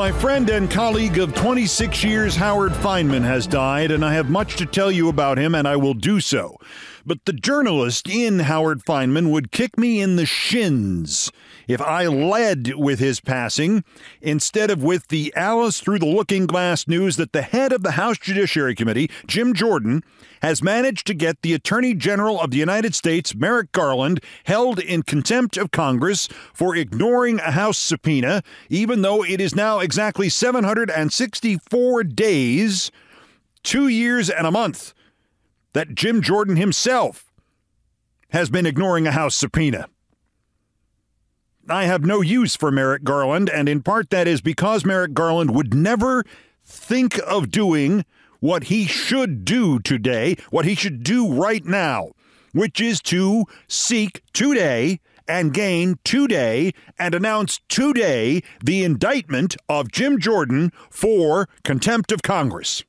my friend and colleague of 26 years, Howard Fineman, has died, and I have much to tell you about him, and I will do so. But the journalist in Howard Fineman would kick me in the shins if I led with his passing instead of with the Alice through the looking glass news that the head of the House Judiciary Committee, Jim Jordan, has managed to get the Attorney General of the United States, Merrick Garland, held in contempt of Congress for ignoring a House subpoena, even though it is now exactly 764 days, 2 years and a month, that Jim Jordan himself has been ignoring a House subpoena. I have no use for Merrick Garland, and in part that is because Merrick Garland would never think of doing what he should do today, what he should do right now, which is to seek today and gain today and announce today the indictment of Jim Jordan for contempt of Congress.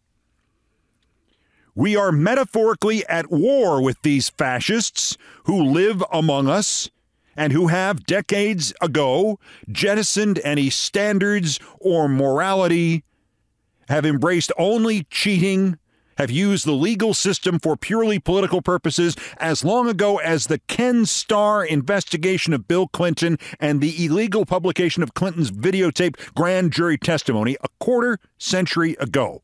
We are metaphorically at war with these fascists who live among us and who have decades ago jettisoned any standards or morality, have embraced only cheating, have used the legal system for purely political purposes as long ago as the Ken Starr investigation of Bill Clinton and the illegal publication of Clinton's videotaped grand jury testimony a quarter century ago.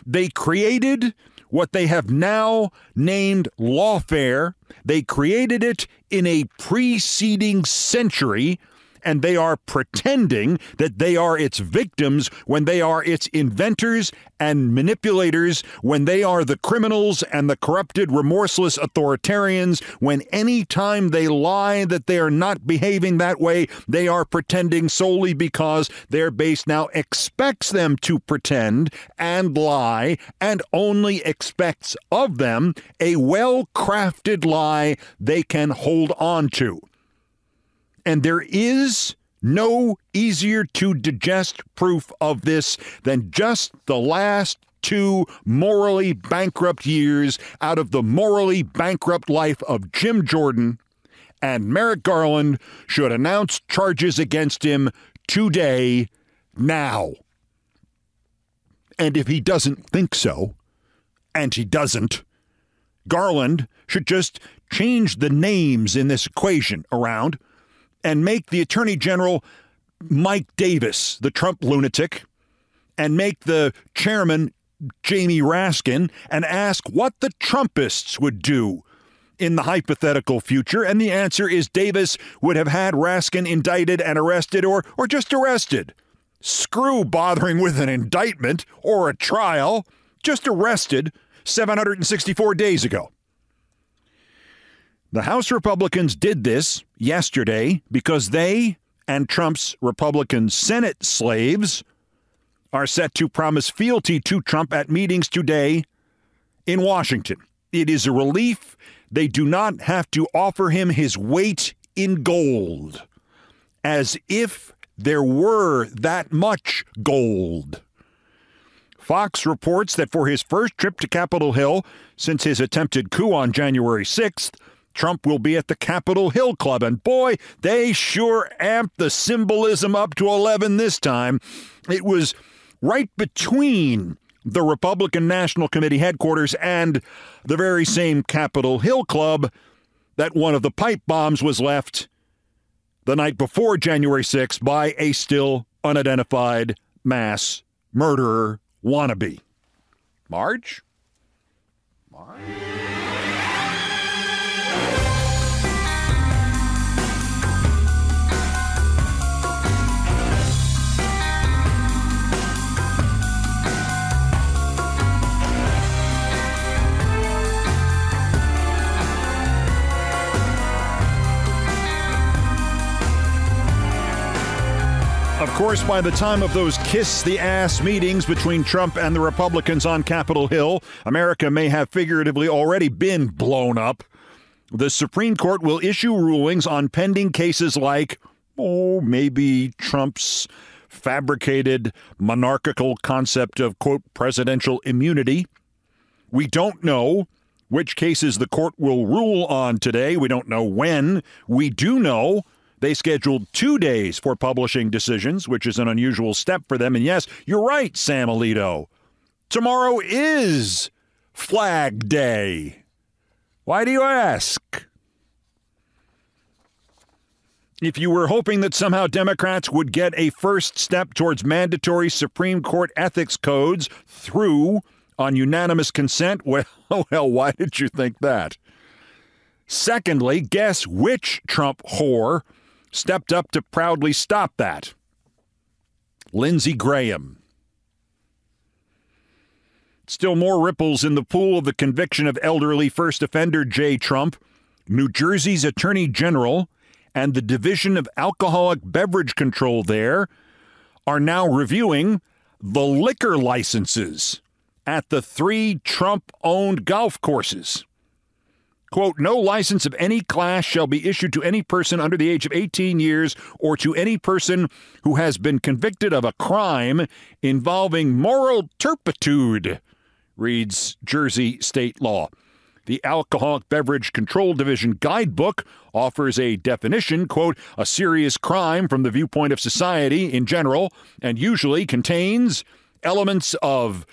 They created what they have now named lawfare. They created it in a preceding century, and they are pretending that they are its victims when they are its inventors and manipulators, when they are the criminals and the corrupted, remorseless authoritarians, when any time they lie that they are not behaving that way, they are pretending solely because their base now expects them to pretend and lie and only expects of them a well-crafted lie they can hold on to. And there is no easier to digest proof of this than just the last 2 morally bankrupt years out of the morally bankrupt life of Jim Jordan, and Merrick Garland should announce charges against him today, now. And if he doesn't think so, and he doesn't, Garland should just change the names in this equation around and make the Attorney General Mike Davis, the Trump lunatic, and make the chairman Jamie Raskin, and ask what the Trumpists would do in the hypothetical future. And the answer is Davis would have had Raskin indicted and arrested, or just arrested. Screw bothering with an indictment or a trial. Just arrested 764 days ago. The House Republicans did this yesterday because they and Trump's Republican Senate slaves are set to promise fealty to Trump at meetings today in Washington. It is a relief they do not have to offer him his weight in gold, as if there were that much gold. Fox reports that for his first trip to Capitol Hill since his attempted coup on January 6th, Trump will be at the Capitol Hill Club, and boy, they sure amped the symbolism up to 11 this time. It was right between the Republican National Committee headquarters and the very same Capitol Hill Club that one of the pipe bombs was left the night before January 6th by a still unidentified mass murderer wannabe. Marge? Of course, by the time of those kiss-the-ass meetings between Trump and the Republicans on Capitol Hill, America may have figuratively already been blown up. The Supreme Court will issue rulings on pending cases like, maybe Trump's fabricated monarchical concept of, quote, presidential immunity. We don't know which cases the court will rule on today. We don't know when. We do know They scheduled 2 days for publishing decisions, which is an unusual step for them. And yes, you're right, Sam Alito. Tomorrow is Flag Day. Why do you ask? If you were hoping that somehow Democrats would get a first step towards mandatory Supreme Court ethics codes through on unanimous consent, well, why did you think that? Secondly, guess which Trump whore stepped up to proudly stop that? Lindsey Graham. Still more ripples in the pool of the conviction of elderly first offender Jay Trump. New Jersey's Attorney General and the Division of Alcoholic Beverage Control there are now reviewing the liquor licenses at the 3 Trump-owned golf courses. Quote, no license of any class shall be issued to any person under the age of 18 years or to any person who has been convicted of a crime involving moral turpitude, reads Jersey state law. The Alcoholic Beverage Control Division Guidebook offers a definition, quote, a serious crime from the viewpoint of society in general, and usually contains elements of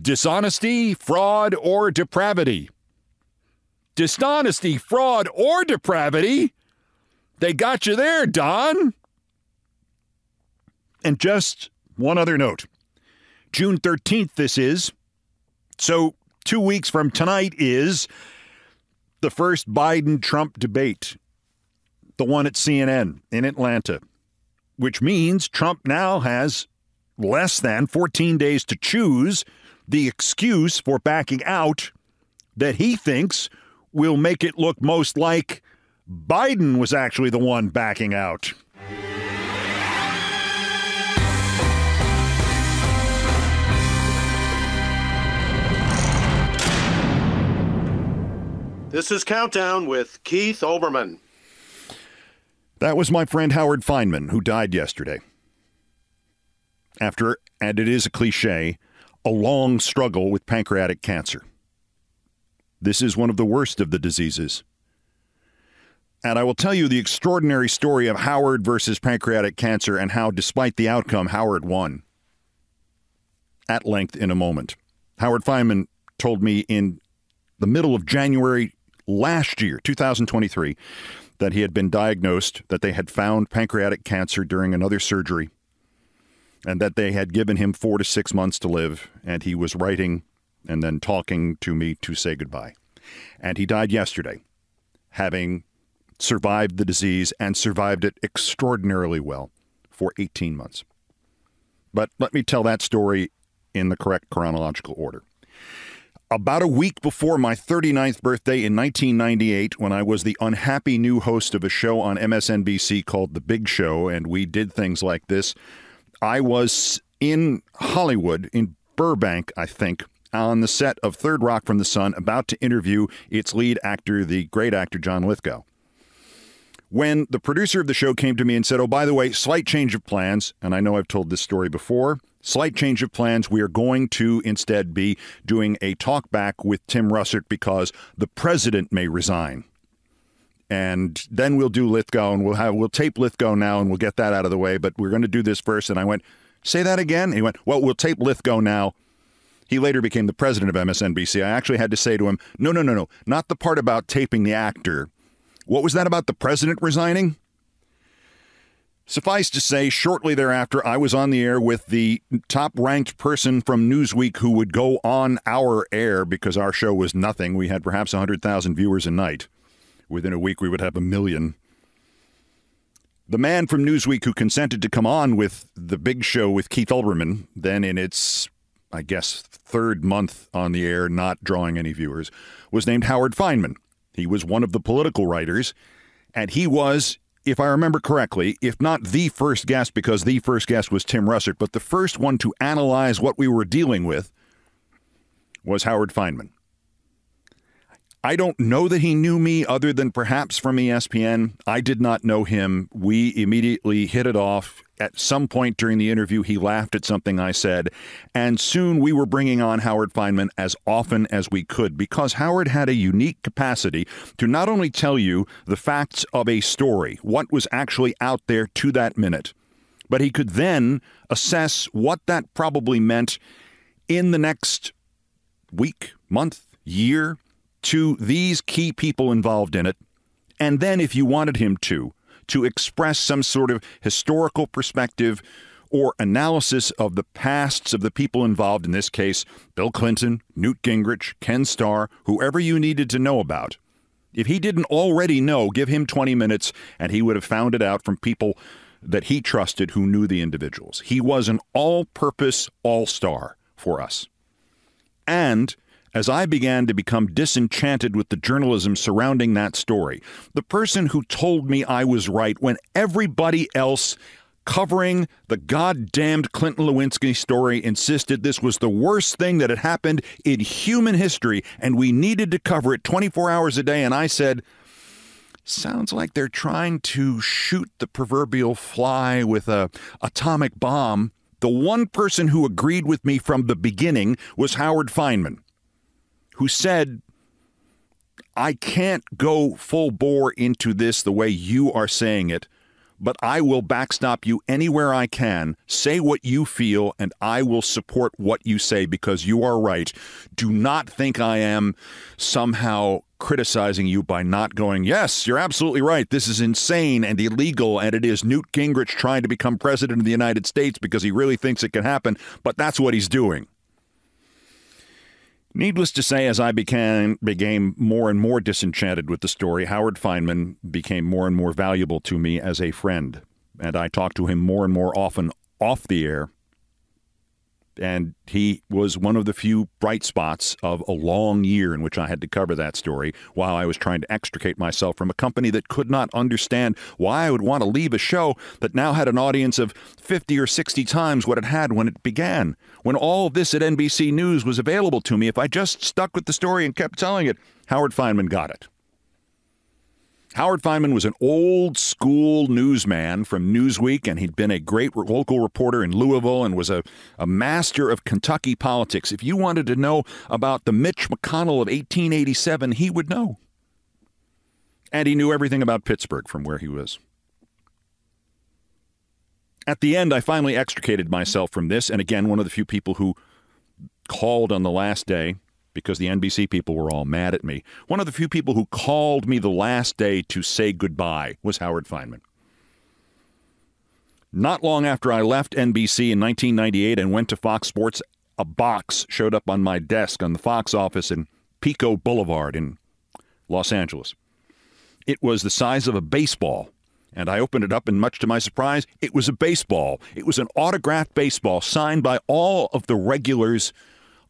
dishonesty, fraud, or depravity. Dishonesty, fraud, or depravity? They got you there, Don. And just one other note. June 13th this is, so 2 weeks from tonight is the first Biden-Trump debate, the one at CNN in Atlanta, which means Trump now has less than 14 days to choose the excuse for backing out that he thinks will make it look most like Biden was actually the one backing out. This is Countdown with Keith Olbermann. That was my friend Howard Fineman, who died yesterday. After, and it is a cliche, a long struggle with pancreatic cancer. This is one of the worst of the diseases. And I will tell you the extraordinary story of Howard versus pancreatic cancer and how, despite the outcome, Howard won. At length in a moment. Howard Fineman told me in the middle of January last year, 2023, that he had been diagnosed, that they had found pancreatic cancer during another surgery, and that they had given him 4 to 6 months to live, and he was writing and then talking to me to say goodbye. And he died yesterday, having survived the disease and survived it extraordinarily well for 18 months. But let me tell that story in the correct chronological order. About a week before my 39th birthday in 1998, when I was the unhappy new host of a show on MSNBC called The Big Show, and we did things like this, I was in Hollywood, in Burbank, I think, on the set of Third Rock from the Sun, about to interview its lead actor, the great actor John Lithgow. When the producer of the show came to me and said, oh, by the way, slight change of plans, and I know I've told this story before, slight change of plans, we are going to instead be doing a talk back with Tim Russert because the president may resign. And then we'll do Lithgow, and we'll tape Lithgow now, and we'll get that out of the way, but we're going to do this first. And I went, say that again? And he went, well, we'll tape Lithgow now. He later became the president of MSNBC. I actually had to say to him, no, not the part about taping the actor. What was that about the president resigning? Suffice to say, shortly thereafter, I was on the air with the top-ranked person from Newsweek who would go on our air because our show was nothing. We had perhaps 100,000 viewers a night. Within a week, we would have 1 million. The man from Newsweek who consented to come on with The Big Show with Keith Olbermann, then in its, I guess, 3rd month on the air, not drawing any viewers, was named Howard Fineman. He was one of the political writers, and he was, if I remember correctly, if not the first guest, because the first guest was Tim Russert, but the first one to analyze what we were dealing with was Howard Fineman. I don't know that he knew me other than perhaps from ESPN. I did not know him. We immediately hit it off, At some point during the interview, he laughed at something I said, and soon we were bringing on Howard Fineman as often as we could, because Howard had a unique capacity to not only tell you the facts of a story, what was actually out there to that minute, but he could then assess what that probably meant in the next week, month, year to these key people involved in it. And then if you wanted him to express some sort of historical perspective or analysis of the pasts of the people involved, in this case, Bill Clinton, Newt Gingrich, Ken Starr, whoever you needed to know about. If he didn't already know, give him 20 minutes and he would have found it out from people that he trusted who knew the individuals. He was an all-purpose all-star for us. And as I began to become disenchanted with the journalism surrounding that story, the person who told me I was right when everybody else covering the goddamned Clinton Lewinsky story insisted this was the worst thing that had happened in human history and we needed to cover it 24 hours a day, and I said, sounds like they're trying to shoot the proverbial fly with a atomic bomb. The one person who agreed with me from the beginning was Howard Fineman, who said, I can't go full bore into this the way you are saying it, but I will backstop you anywhere I can. Say what you feel, and I will support what you say because you are right. Do not think I am somehow criticizing you by not going, yes, you're absolutely right. This is insane and illegal, and it is Newt Gingrich trying to become president of the United States because he really thinks it can happen, but that's what he's doing. Needless to say, as I became more and more disenchanted with the story, Howard Fineman became more and more valuable to me as a friend. And I talked to him more and more often off the air. And he was one of the few bright spots of a long year in which I had to cover that story while I was trying to extricate myself from a company that could not understand why I would want to leave a show that now had an audience of 50 or 60 times what it had when it began. When all of this at NBC News was available to me, if I just stuck with the story and kept telling it, Howard Fineman got it. Howard Fineman was an old-school newsman from Newsweek, and he'd been a great local reporter in Louisville and was a master of Kentucky politics. If you wanted to know about the Mitch McConnell of 1887, he would know. And he knew everything about Pittsburgh from where he was. At the end, I finally extricated myself from this, and again, one of the few people who called on the last day, because the NBC people were all mad at me. One of the few people who called me the last day to say goodbye was Howard Fineman. Not long after I left NBC in 1998 and went to Fox Sports, a box showed up on my desk on the Fox office in Pico Boulevard in Los Angeles. It was the size of a baseball, and I opened it up, and much to my surprise, it was a baseball. It was an autographed baseball signed by all of the regulars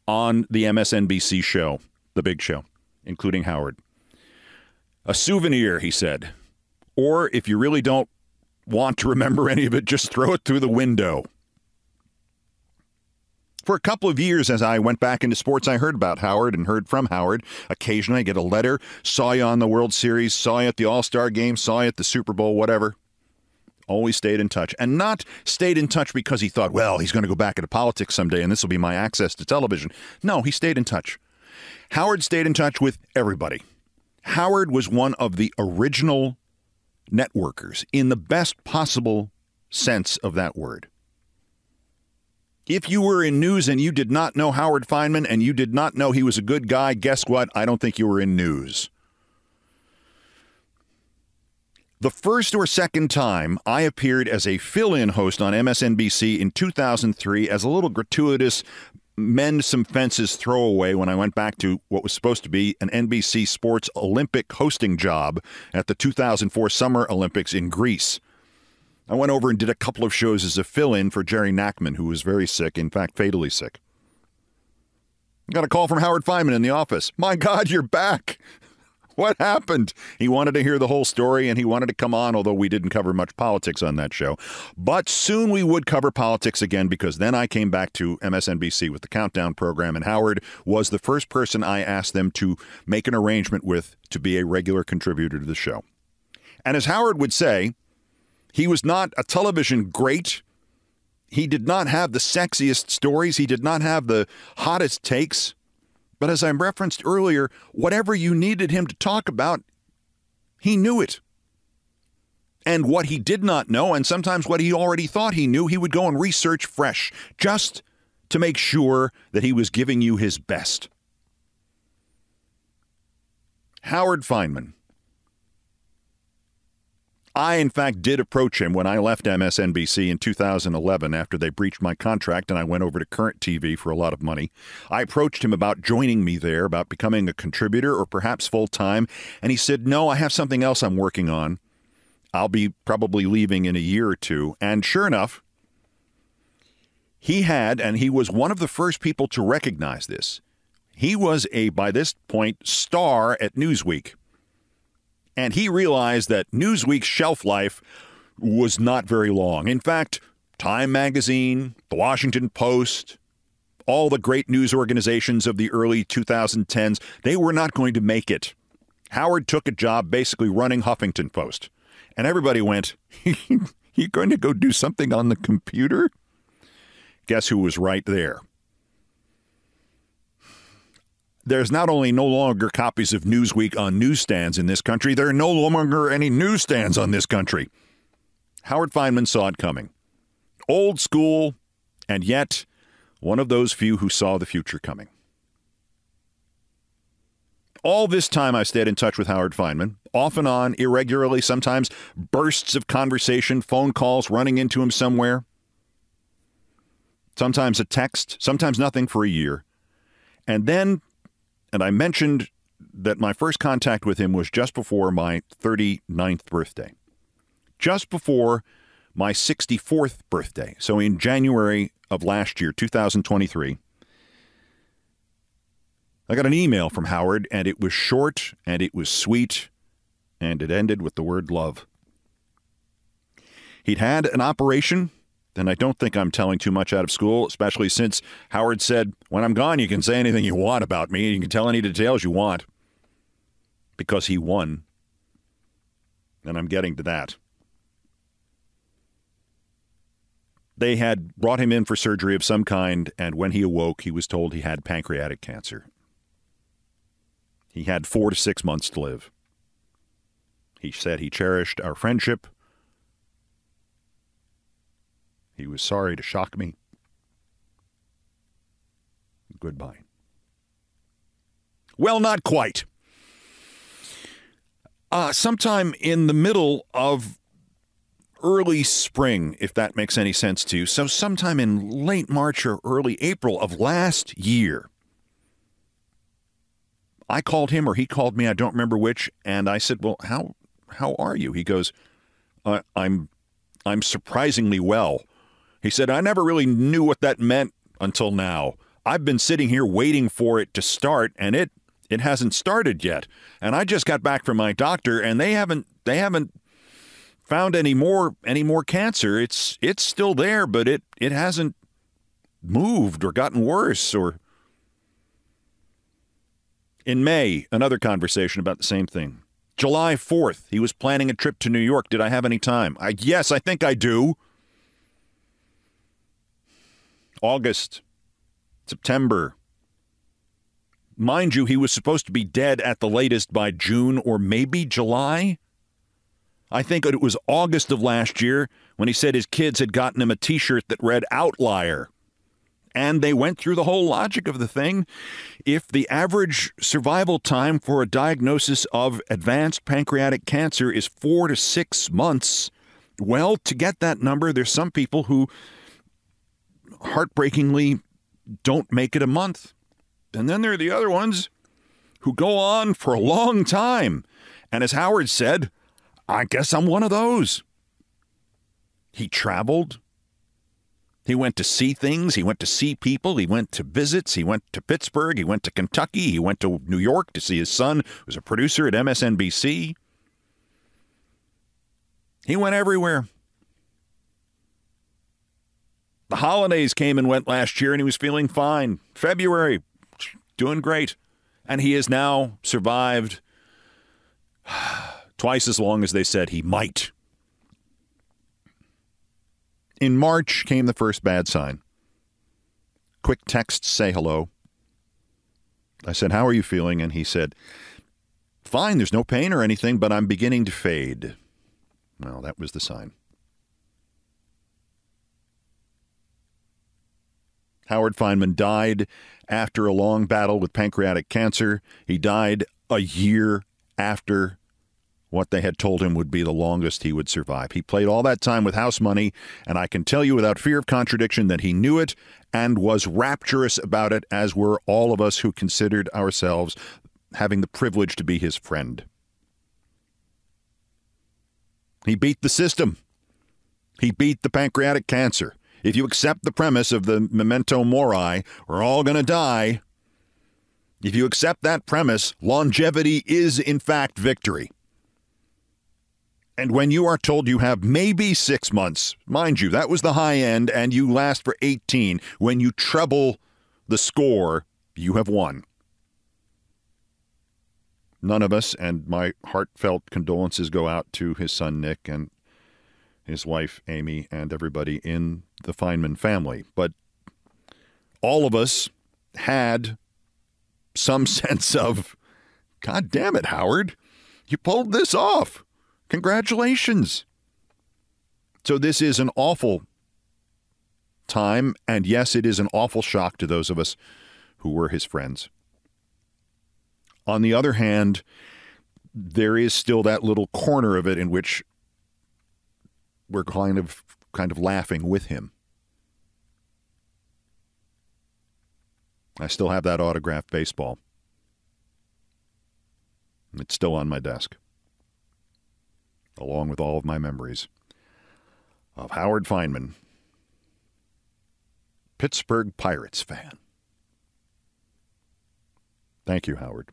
on the MSNBC show, The Big Show, including Howard. A souvenir, he said. Or if you really don't want to remember any of it, just throw it through the window. For a couple of years, as I went back into sports, I heard about Howard and heard from Howard. Occasionally I get a letter, saw you on the World Series, saw you at the All-Star Game, saw you at the Super Bowl, whatever. Always stayed in touch. And not stayed in touch because he thought, well, he's going to go back into politics someday and this will be my access to television. No, he stayed in touch. Howard stayed in touch with everybody. Howard was one of the original networkers in the best possible sense of that word. If you were in news and you did not know Howard Fineman and you did not know he was a good guy, guess what? I don't think you were in news. The first or second time I appeared as a fill-in host on MSNBC in 2003 as a little gratuitous mend some fences throwaway when I went back to what was supposed to be an NBC Sports Olympic hosting job at the 2004 Summer Olympics in Greece. I went over and did a couple of shows as a fill-in for Jerry Nachman, who was very sick, in fact, fatally sick. I got a call from Howard Fineman in the office. My God, you're back. What happened? He wanted to hear the whole story, and he wanted to come on, although we didn't cover much politics on that show. But soon we would cover politics again, because then I came back to MSNBC with the Countdown program, and Howard was the first person I asked them to make an arrangement with to be a regular contributor to the show. And as Howard would say, He was not a television great. He did not have the sexiest stories. He did not have the hottest takes. But as I referenced earlier, whatever you needed him to talk about, he knew it. And what he did not know, and sometimes what he already thought he knew, he would go and research fresh, just to make sure that he was giving you his best. Howard Fineman. I, in fact, did approach him when I left MSNBC in 2011 after they breached my contract and I went over to Current TV for a lot of money. I approached him about joining me there, about becoming a contributor or perhaps full-time, and he said, no, I have something else I'm working on. I'll be probably leaving in a year or two. And sure enough, he had, and he was one of the first people to recognize this. He was a, by this point, star at Newsweek. And he realized that Newsweek's shelf life was not very long. In fact, Time Magazine, The Washington Post, all the great news organizations of the early 2010s, they were not going to make it. Howard took a job basically running Huffington Post. And everybody went, you going to go do something on the computer? Guess who was right there? There's not only no longer copies of Newsweek on newsstands in this country, there are no longer any newsstands on this country. Howard Fineman saw it coming. Old school, and yet one of those few who saw the future coming. All this time I've stayed in touch with Howard Fineman, off and on, irregularly, sometimes bursts of conversation, phone calls, running into him somewhere. Sometimes a text, sometimes nothing for a year. And then, and I mentioned that my first contact with him was just before my 39th birthday. Just before my 64th birthday. So in January of last year, 2023, I got an email from Howard, and it was short, and it was sweet, and it ended with the word love. He'd had an operation, and I don't think I'm telling too much out of school, especially since Howard said, when I'm gone, you can say anything you want about me. You can tell any details you want. Because he won. And I'm getting to that. They had brought him in for surgery of some kind, and when he awoke, he was told he had pancreatic cancer. He had 4 to 6 months to live. He said he cherished our friendship. He was sorry to shock me. Goodbye. Well, not quite. Sometime in the middle of early spring, if that makes any sense to you, so sometime in late March or early April of last year, I called him or he called me, I don't remember which, and I said, well, how are you? He goes, I'm surprisingly well. He said, I never really knew what that meant until now. I've been sitting here waiting for it to start, and it hasn't started yet. And I just got back from my doctor, and they haven't found any more cancer. It's still there, but it hasn't moved or gotten worse. Or in May, another conversation about the same thing. July 4th, he was planning a trip to New York. Did I have any time? Yes, I think I do. August, September. Mind you, he was supposed to be dead at the latest by June or maybe July. I think it was August of last year when he said his kids had gotten him a T-shirt that read Outlier. And they went through the whole logic of the thing. If the average survival time for a diagnosis of advanced pancreatic cancer is 4 to 6 months, well, to get that number, there's some people who heartbreakingly don't make it a month. And then there are the other ones who go on for a long time. And as Howard said, I guess I'm one of those. He traveled. He went to see things. He went to see people. He went to visits. He went to Pittsburgh. He went to Kentucky. He went to New York to see his son, who was a producer at MSNBC. He went everywhere. The holidays came and went last year, and he was feeling fine. February, doing great. And he has now survived twice as long as they said he might. In March came the first bad sign. Quick text, say hello. I said, how are you feeling? And he said, fine, there's no pain or anything, but I'm beginning to fade. Well, that was the sign. Howard Fineman died after a long battle with pancreatic cancer. He died a year after what they had told him would be the longest he would survive. He played all that time with house money, and I can tell you without fear of contradiction that he knew it and was rapturous about it, as were all of us who considered ourselves having the privilege to be his friend. He beat the system. He beat the pancreatic cancer. If you accept the premise of the memento mori, we're all going to die. If you accept that premise, longevity is in fact victory. And when you are told you have maybe 6 months, mind you, that was the high end, and you last for 18, when you treble the score, you have won. None of us, and my heartfelt condolences go out to his son Nick and his wife Amy and everybody in the Fineman family. But all of us had some sense of, God damn it, Howard, you pulled this off. Congratulations. So this is an awful time, and yes, it is an awful shock to those of us who were his friends. On the other hand, there is still that little corner of it in which we're kind of laughing with him. I still have that autographed baseball. It's still on my desk, along with all of my memories of Howard Fineman, Pittsburgh Pirates fan. Thank you, Howard.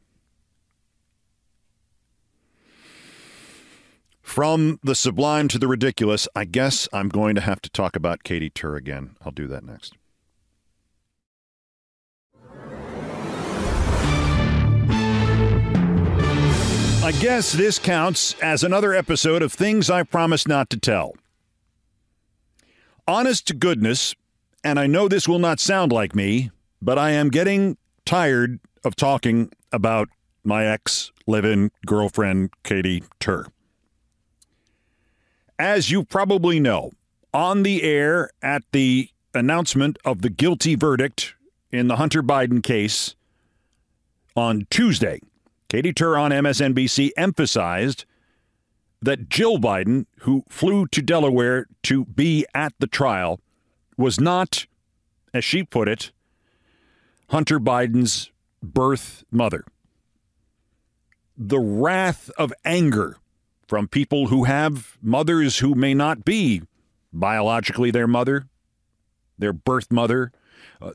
From the sublime to the ridiculous, I guess I'm going to have to talk about Katy Tur again. I'll do that next. I guess this counts as another episode of Things I Promised Not to Tell. Honest to goodness, and I know this will not sound like me, but I am getting tired of talking about my ex-live-in girlfriend, Katy Tur. As you probably know, on the air at the announcement of the guilty verdict in the Hunter Biden case on Tuesday, Katy Tur on MSNBC emphasized that Jill Biden, who flew to Delaware to be at the trial, was not, as she put it, Hunter Biden's birth mother. The wrath of anger from people who have mothers who may not be biologically their mother, their birth mother.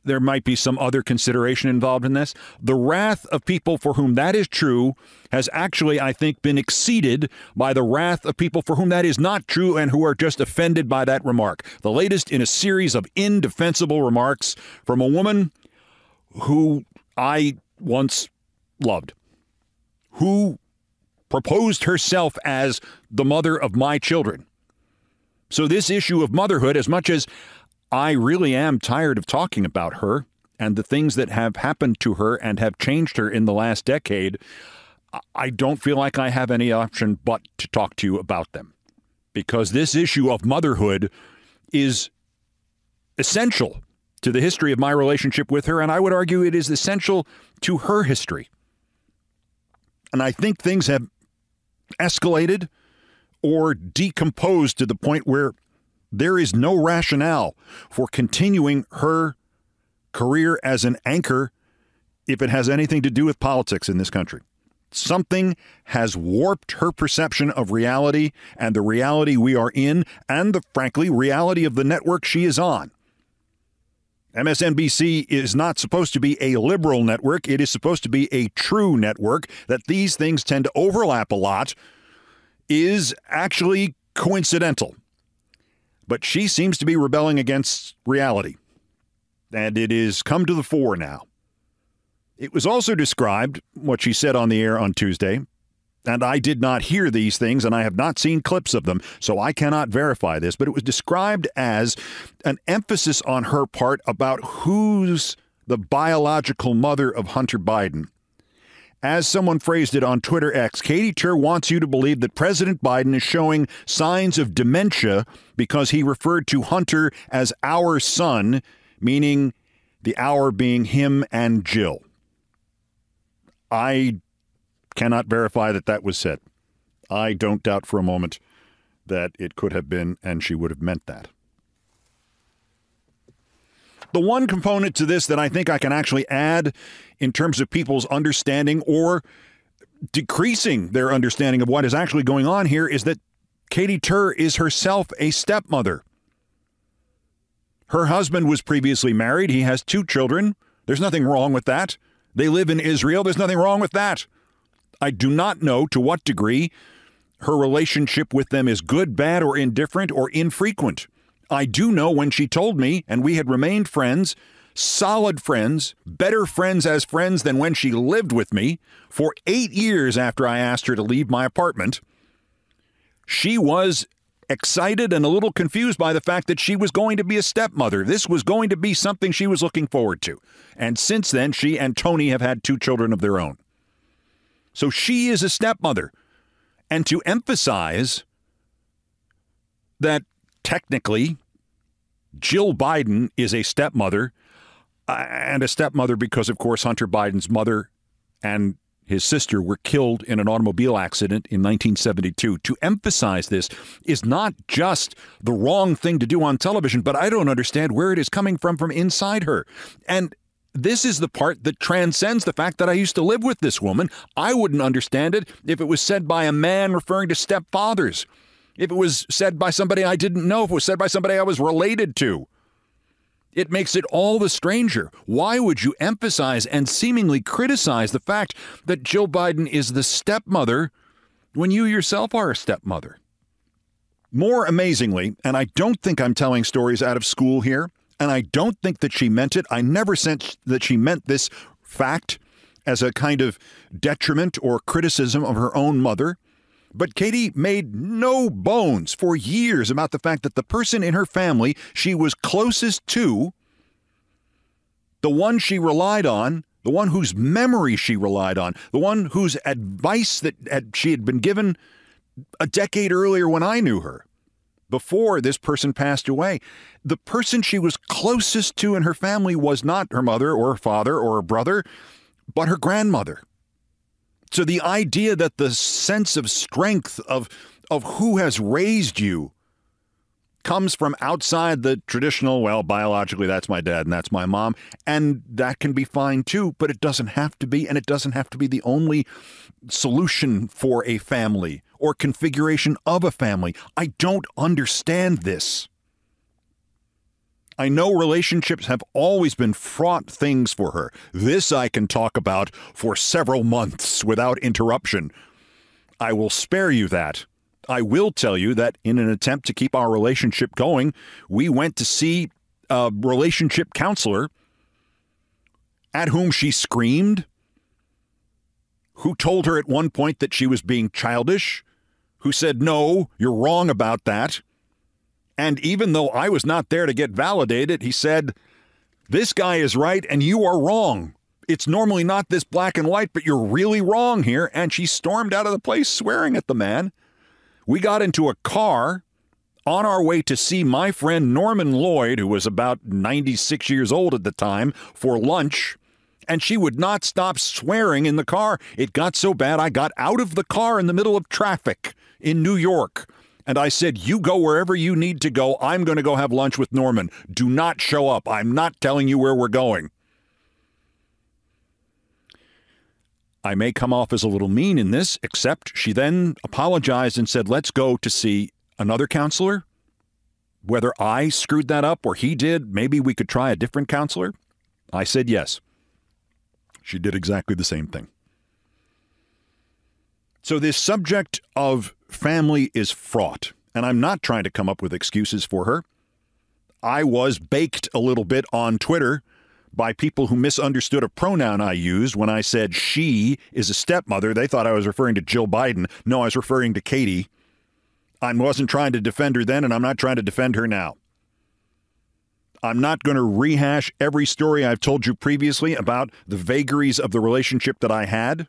There might be some other consideration involved in this. The wrath of people for whom that is true has actually, I think, been exceeded by the wrath of people for whom that is not true and who are just offended by that remark. The latest in a series of indefensible remarks from a woman who I once loved, who proposed herself as the mother of my children. So this issue of motherhood, as much as I really am tired of talking about her and the things that have happened to her and have changed her in the last decade, I don't feel like I have any option but to talk to you about them. Because this issue of motherhood is essential to the history of my relationship with her, and I would argue it is essential to her history. And I think things have escalated or decomposed to the point where there is no rationale for continuing her career as an anchor if it has anything to do with politics in this country. Something has warped her perception of reality and the reality we are in and the, frankly, reality of the network she is on. MSNBC is not supposed to be a liberal network. It is supposed to be a true network. That these things tend to overlap a lot is actually coincidental. But she seems to be rebelling against reality. And it is come to the fore now. It was also described, what she said on the air on Tuesday, And I did not hear these things, and I have not seen clips of them, so I cannot verify this. But it was described as an emphasis on her part about who's the biological mother of Hunter Biden. As someone phrased it on Twitter X, Katy Tur wants you to believe that President Biden is showing signs of dementia because he referred to Hunter as our son, meaning the our being him and Jill. I cannot verify that that was said. I don't doubt for a moment that it could have been, and she would have meant that. The one component to this that I think I can actually add in terms of people's understanding or decreasing their understanding of what is actually going on here is that Katy Tur is herself a stepmother. Her husband was previously married. He has 2 children. There's nothing wrong with that. They live in Israel. There's nothing wrong with that. I do not know to what degree her relationship with them is good, bad, or indifferent, or infrequent. I do know when she told me, and we had remained friends, solid friends, better friends as friends than when she lived with me, for 8 years after I asked her to leave my apartment, she was excited and a little confused by the fact that she was going to be a stepmother. This was going to be something she was looking forward to. And since then, she and Tony have had 2 children of their own. So she is a stepmother. And to emphasize that technically, Jill Biden is a stepmother, and a stepmother because, of course, Hunter Biden's mother and his sister were killed in an automobile accident in 1972. To emphasize this is not just the wrong thing to do on television, but I don't understand where it is coming from inside her. And this is the part that transcends the fact that I used to live with this woman. I wouldn't understand it if it was said by a man referring to stepfathers. If it was said by somebody I didn't know, if it was said by somebody I was related to. It makes it all the stranger. Why would you emphasize and seemingly criticize the fact that Jill Biden is the stepmother when you yourself are a stepmother? More amazingly, and I don't think I'm telling stories out of school here, and I don't think that she meant it. I never sensed that she meant this fact as a kind of detriment or criticism of her own mother. But Katy made no bones for years about the fact that the person in her family she was closest to, the one she relied on, the one whose memory she relied on, the one whose advice that she had been given a decade earlier when I knew her, before this person passed away, the person she was closest to in her family was not her mother or her father or her brother, but her grandmother. So the idea that the sense of strength of who has raised you comes from outside the traditional, well, biologically, that's my dad and that's my mom, and that can be fine too, but it doesn't have to be, and it doesn't have to be the only solution for a family or configuration of a family. I don't understand this. I know relationships have always been fraught things for her. This I can talk about for several months without interruption. I will spare you that. I will tell you that in an attempt to keep our relationship going, we went to see a relationship counselor at whom she screamed, who told her at one point that she was being childish, who said, "No, you're wrong about that." And even though I was not there to get validated, he said, "This guy is right and you are wrong. It's normally not this black and white, but you're really wrong here." And she stormed out of the place swearing at the man. We got into a car on our way to see my friend Norman Lloyd, who was about 96 years old at the time, for lunch. And she would not stop swearing in the car. It got so bad I got out of the car in the middle of traffic in New York. And I said, "You go wherever you need to go. I'm going to go have lunch with Norman. Do not show up. I'm not telling you where we're going." I may come off as a little mean in this, except she then apologized and said, "Let's go to see another counselor. Whether I screwed that up or he did, maybe we could try a different counselor." I said yes. She did exactly the same thing. So this subject of family is fraught, and I'm not trying to come up with excuses for her. I was baked a little bit on Twitter by people who misunderstood a pronoun I used when I said she is a stepmother. They thought I was referring to Jill Biden. No, I was referring to Katie. I wasn't trying to defend her then, and I'm not trying to defend her now. I'm not going to rehash every story I've told you previously about the vagaries of the relationship that I had.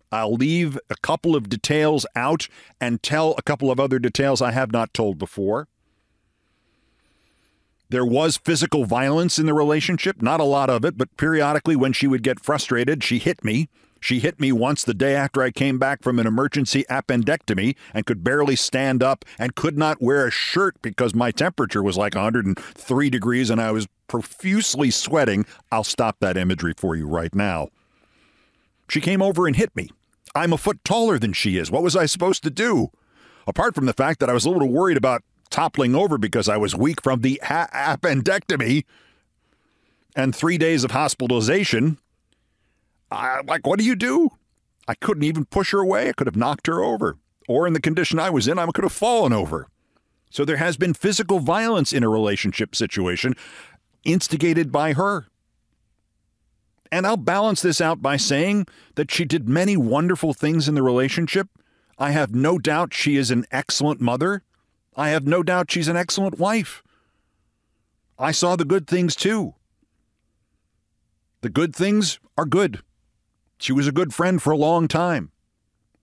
I'll leave a couple of details out and tell a couple of other details I have not told before. There was physical violence in the relationship, not a lot of it, but periodically when she would get frustrated, she hit me. She hit me once the day after I came back from an emergency appendectomy and could barely stand up and could not wear a shirt because my temperature was like 103 degrees and I was profusely sweating. I'll stop that imagery for you right now. She came over and hit me. I'm a foot taller than she is. What was I supposed to do? Apart from the fact that I was a little worried about toppling over because I was weak from the appendectomy and 3 days of hospitalization. What do you do? I couldn't even push her away. I could have knocked her over. Or in the condition I was in, I could have fallen over. So there has been physical violence in a relationship situation instigated by her. And I'll balance this out by saying that she did many wonderful things in the relationship. I have no doubt she is an excellent mother. I have no doubt she's an excellent wife. I saw the good things too. The good things are good. She was a good friend for a long time.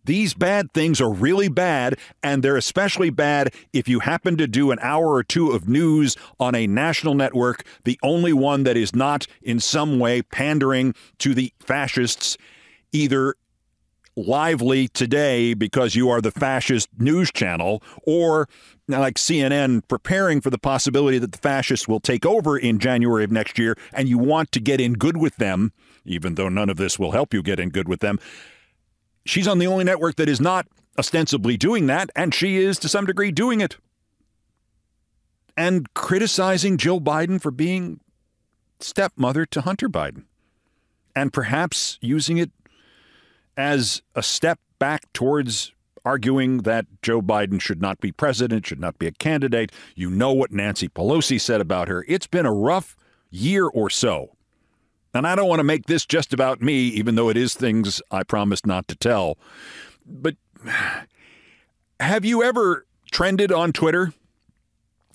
These bad things are really bad, and they're especially bad if you happen to do an hour or two of news on a national network, the only one that is not in some way pandering to the fascists, either lively today because you are the fascist news channel, or like CNN preparing for the possibility that the fascists will take over in January of next year and you want to get in good with them, even though none of this will help you get in good with them. She's on the only network that is not ostensibly doing that, and she is to some degree doing it. And criticizing Jill Biden for being stepmother to Hunter Biden, and perhaps using it as a step back towards arguing that Joe Biden should not be president, should not be a candidate. You know what Nancy Pelosi said about her. It's been a rough year or so. And I don't want to make this just about me, even though it is things I promised not to tell. But have you ever trended on Twitter?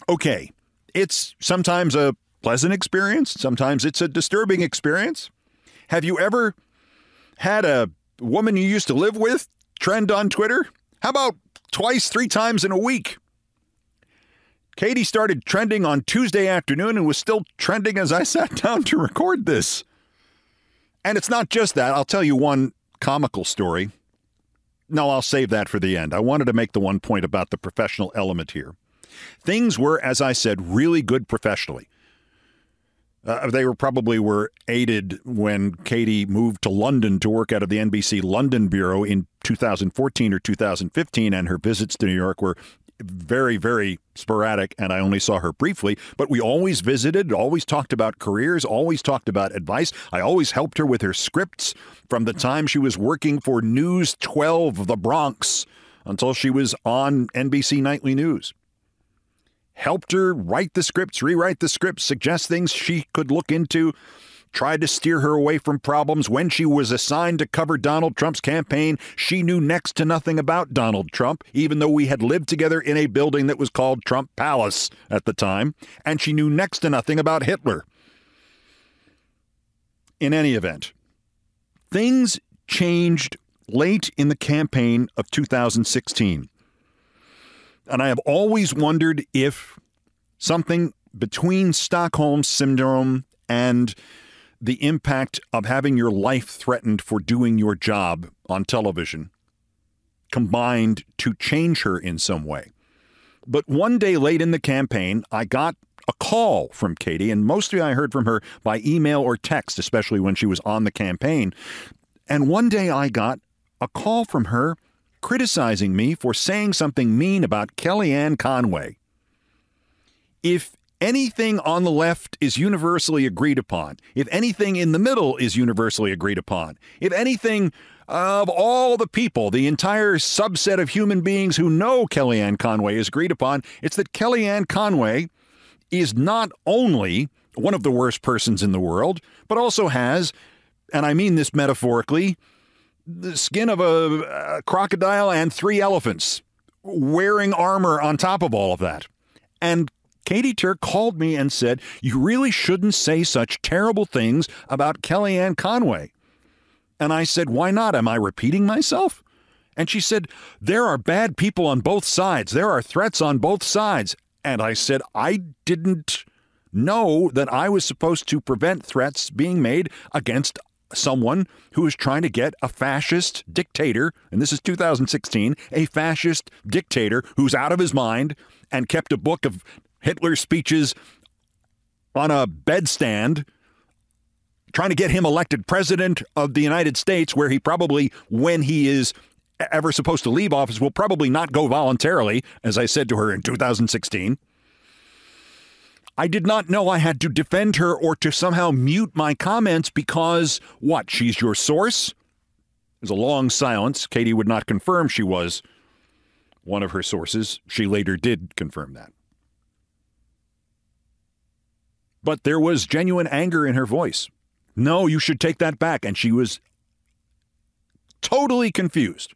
Okay, it's sometimes a pleasant experience. Sometimes it's a disturbing experience. Have you ever had a woman you used to live with trend on Twitter? How about twice, 3 times in a week? Katie started trending on Tuesday afternoon and was still trending as I sat down to record this. And it's not just that. I'll tell you one comical story. No, I'll save that for the end. I wanted to make the one point about the professional element here. Things were, as I said, really good professionally. They were aided when Katie moved to London to work out of the NBC London Bureau in 2014 or 2015, and her visits to New York were very, very sporadic, and I only saw her briefly. But we always visited, always talked about careers, always talked about advice. I always helped her with her scripts from the time she was working for News 12 of the Bronx until she was on NBC Nightly News. Helped her write the scripts, rewrite the scripts, suggest things she could look into, tried to steer her away from problems. When she was assigned to cover Donald Trump's campaign, she knew next to nothing about Donald Trump, even though we had lived together in a building that was called Trump Palace at the time, and she knew next to nothing about Hitler. In any event, things changed late in the campaign of 2016. And I have always wondered if something between Stockholm Syndrome and the impact of having your life threatened for doing your job on television combined to change her in some way. But one day late in the campaign, I got a call from Katie, and mostly I heard from her by email or text, especially when she was on the campaign. And one day I got a call from her criticizing me for saying something mean about Kellyanne Conway. If anything on the left is universally agreed upon, if anything in the middle is universally agreed upon, if anything of all the people, the entire subset of human beings who know Kellyanne Conway is agreed upon, it's that Kellyanne Conway is not only one of the worst persons in the world, but also has, and I mean this metaphorically, the skin of a crocodile and 3 elephants, wearing armor on top of all of that. And Katie Tur called me and said, you really shouldn't say such terrible things about Kellyanne Conway. And I said, why not? Am I repeating myself? And she said, there are bad people on both sides. There are threats on both sides. And I said, I didn't know that I was supposed to prevent threats being made against someone who is trying to get a fascist dictator, and this is 2016, a fascist dictator who's out of his mind and kept a book of Hitler's speeches on a bedstand, trying to get him elected president of the United States, where he probably, when he is ever supposed to leave office, will probably not go voluntarily, as I said to her in 2016. I did not know I had to defend her or to somehow mute my comments because, what, she's your source? There's a long silence. Katie would not confirm she was one of her sources. She later did confirm that. But there was genuine anger in her voice. No, you should take that back. And she was totally confused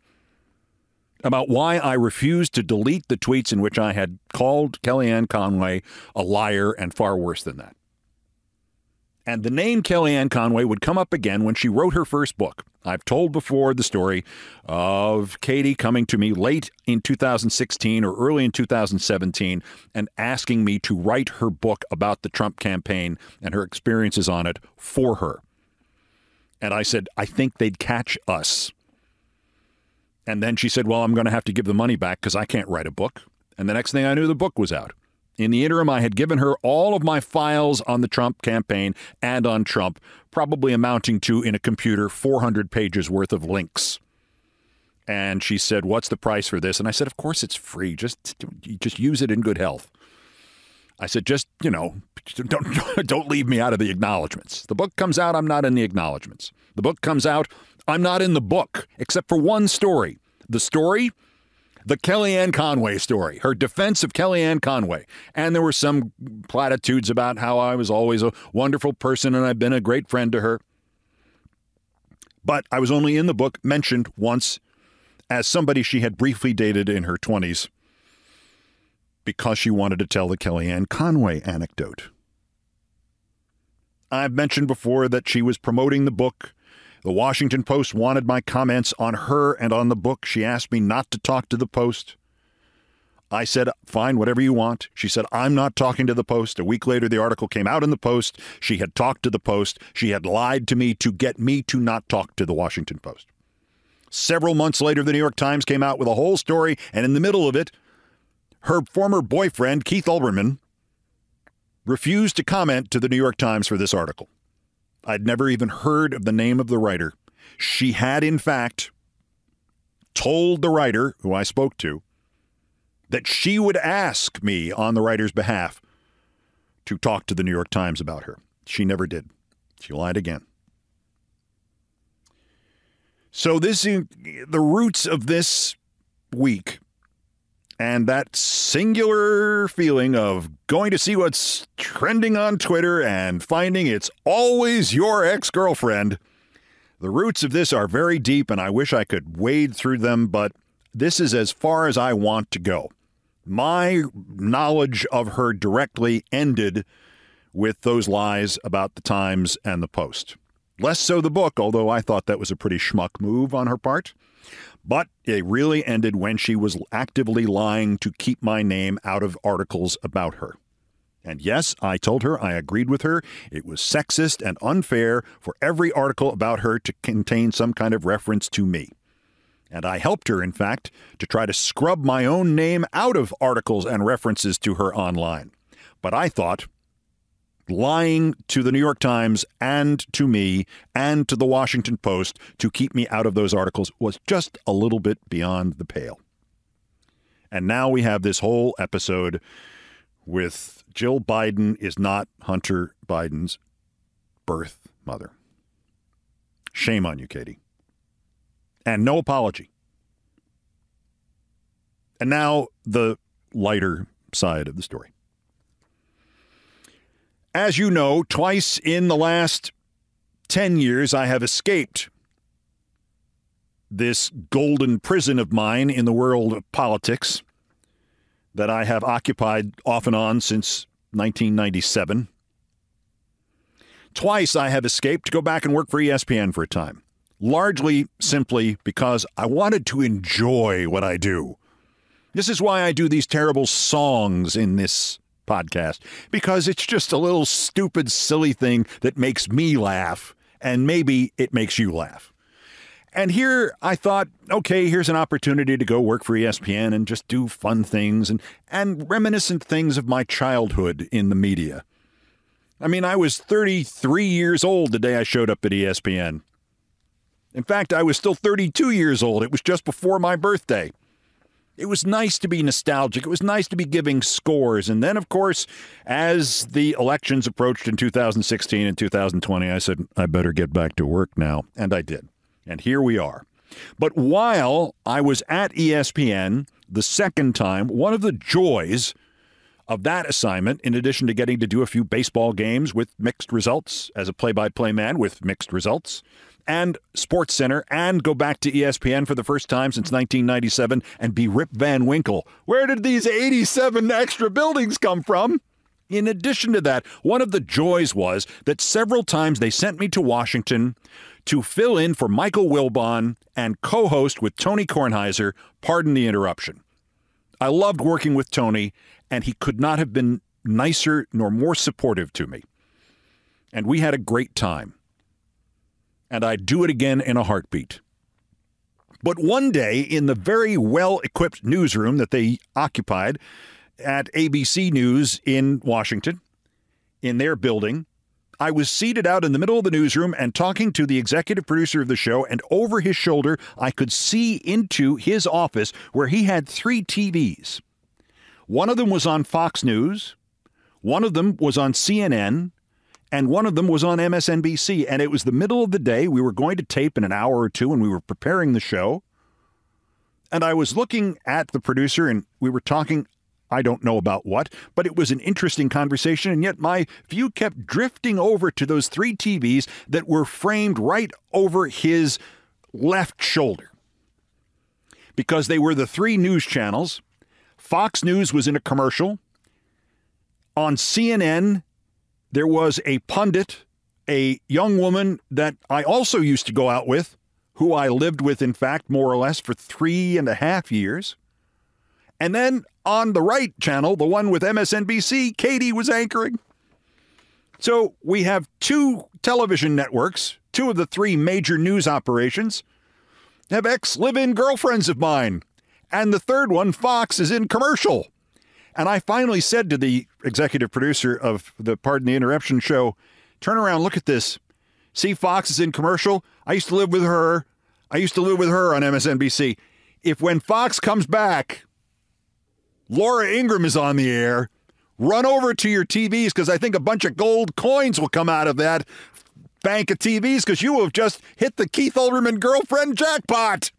about why I refused to delete the tweets in which I had called Kellyanne Conway a liar and far worse than that. And the name Kellyanne Conway would come up again when she wrote her first book. I've told before the story of Katie coming to me late in 2016 or early in 2017 and asking me to write her book about the Trump campaign and her experiences on it for her. And I said, I think they'd catch us. And then she said, well, I'm going to have to give the money back because I can't write a book. And the next thing I knew, the book was out. In the interim, I had given her all of my files on the Trump campaign and on Trump, probably amounting to, in a computer, 400 pages worth of links. And she said, what's the price for this? And I said, of course it's free. Just use it in good health. I said, don't leave me out of the acknowledgments. The book comes out, I'm not in the acknowledgments. The book comes out, I'm not in the book, except for one story. The story? The Kellyanne Conway story, her defense of Kellyanne Conway. And there were some platitudes about how I was always a wonderful person and I've been a great friend to her. But I was only in the book mentioned once as somebody she had briefly dated in her 20s because she wanted to tell the Kellyanne Conway anecdote. I've mentioned before that she was promoting the book. The Washington Post wanted my comments on her and on the book. She asked me not to talk to the Post. I said, fine, whatever you want. She said, I'm not talking to the Post. A week later, the article came out in the Post. She had talked to the Post. She had lied to me to get me to not talk to the Washington Post. Several months later, the New York Times came out with a whole story, and in the middle of it, her former boyfriend, Keith Olbermann, refused to comment to the New York Times for this article. I'd never even heard of the name of the writer. She had, in fact, told the writer, who I spoke to, that she would ask me on the writer's behalf to talk to the New York Times about her. She never did. She lied again. So the roots of this week and that singular feeling of going to see what's trending on Twitter and finding it's always your ex-girlfriend, the roots of this are very deep, and I wish I could wade through them, but this is as far as I want to go. My knowledge of her directly ended with those lies about the Times and the Post. Less so the book, although I thought that was a pretty schmuck move on her part. But it really ended when she was actively lying to keep my name out of articles about her. And yes, I told her I agreed with her. It was sexist and unfair for every article about her to contain some kind of reference to me. And I helped her, in fact, to try to scrub my own name out of articles and references to her online. But I thought lying to the New York Times and to me and to the Washington Post to keep me out of those articles was just a little bit beyond the pale. And now we have this whole episode with Jill Biden is not Hunter Biden's birth mother. Shame on you, Katie. And no apology. And now the lighter side of the story. As you know, twice in the last 10 years, I have escaped this golden prison of mine in the world of politics that I have occupied off and on since 1997. Twice I have escaped to go back and work for ESPN for a time, largely simply because I wanted to enjoy what I do. This is why I do these terrible songs in this podcast, because it's just a little stupid, silly thing that makes me laugh, and maybe it makes you laugh. And here I thought, okay, here's an opportunity to go work for ESPN and just do fun things and reminiscent things of my childhood in the media. I mean, I was 33 years old the day I showed up at ESPN. In fact, I was still 32 years old. It was just before my birthday. It was nice to be nostalgic. It was nice to be giving scores. And then, of course, as the elections approached in 2016 and 2020, I said, I better get back to work now. And I did. And here we are. But while I was at ESPN the second time, one of the joys of that assignment, in addition to getting to do a few baseball games with mixed results as a play-by-play man with mixed results, and SportsCenter, and go back to ESPN for the first time since 1997 and be Rip Van Winkle. Where did these 87 extra buildings come from? In addition to that, one of the joys was that several times they sent me to Washington to fill in for Michael Wilbon and co-host with Tony Kornheiser, Pardon the Interruption. I loved working with Tony, and he could not have been nicer nor more supportive to me. And we had a great time. And I'd do it again in a heartbeat. But one day, in the very well-equipped newsroom that they occupied at ABC News in Washington, in their building, I was seated out in the middle of the newsroom and talking to the executive producer of the show, and over his shoulder, I could see into his office where he had 3 TVs. One of them was on Fox News, one of them was on CNN, and one of them was on MSNBC. And it was the middle of the day. We were going to tape in an hour or two, and we were preparing the show. And I was looking at the producer, and we were talking, I don't know about what, but it was an interesting conversation, and yet my view kept drifting over to those 3 TVs that were framed right over his left shoulder. Because they were the 3 news channels. Fox News was in a commercial. On CNN, there was a pundit, a young woman that I also used to go out with, who I lived with, in fact, more or less for 3.5 years. And then on the right channel, the one with MSNBC, Katie was anchoring. So we have 2 television networks, 2 of the 3 major news operations, have ex-live-in girlfriends of mine. And the third one, Fox, is in commercial. And I finally said to the executive producer of the Pardon the Interruption show, turn around, look at this. See, Fox is in commercial. I used to live with her. on MSNBC. If when Fox comes back, Laura Ingraham is on the air, run over to your TVs, because I think a bunch of gold coins will come out of that bank of TVs, because you have just hit the Keith Olbermann girlfriend jackpot.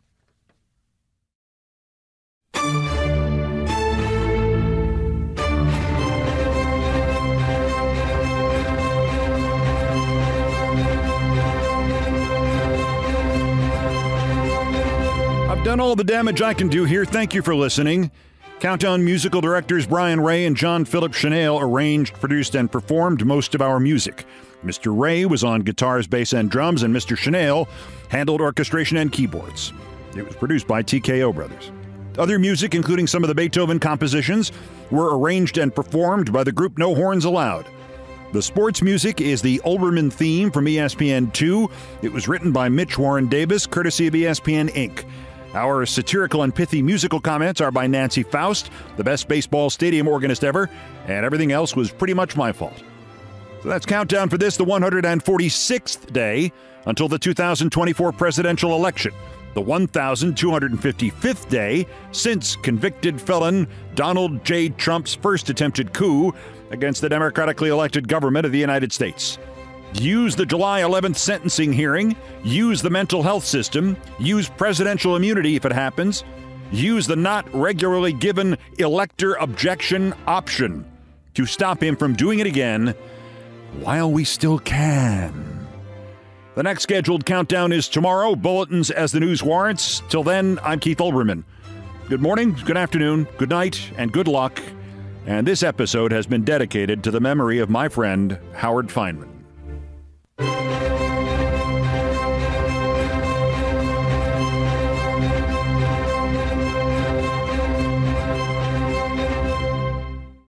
I've done all the damage I can do here. Thank you for listening. Countdown musical directors Brian Ray and John Philip Chanel arranged, produced, and performed most of our music. Mr. Ray was on guitars, bass, and drums, and Mr. Chanel handled orchestration and keyboards. It was produced by TKO Brothers. Other music, including some of the Beethoven compositions, were arranged and performed by the group No Horns Allowed. The sports music is the Olbermann theme from ESPN2. It was written by Mitch Warren Davis, courtesy of ESPN Inc. Our satirical and pithy musical comments are by Nancy Faust, the best baseball stadium organist ever, and everything else was pretty much my fault. So that's Countdown for this, the 146th day until the 2024 presidential election, the 1,255th day since convicted felon Donald J. Trump's first attempted coup against the democratically elected government of the United States. Use the July 11th sentencing hearing, use the mental health system, use presidential immunity if it happens, use the not regularly given elector objection option to stop him from doing it again while we still can. The next scheduled countdown is tomorrow. Bulletins as the news warrants. Till then, I'm Keith Olbermann. Good morning, good afternoon, good night, and good luck. And this episode has been dedicated to the memory of my friend, Howard Fineman.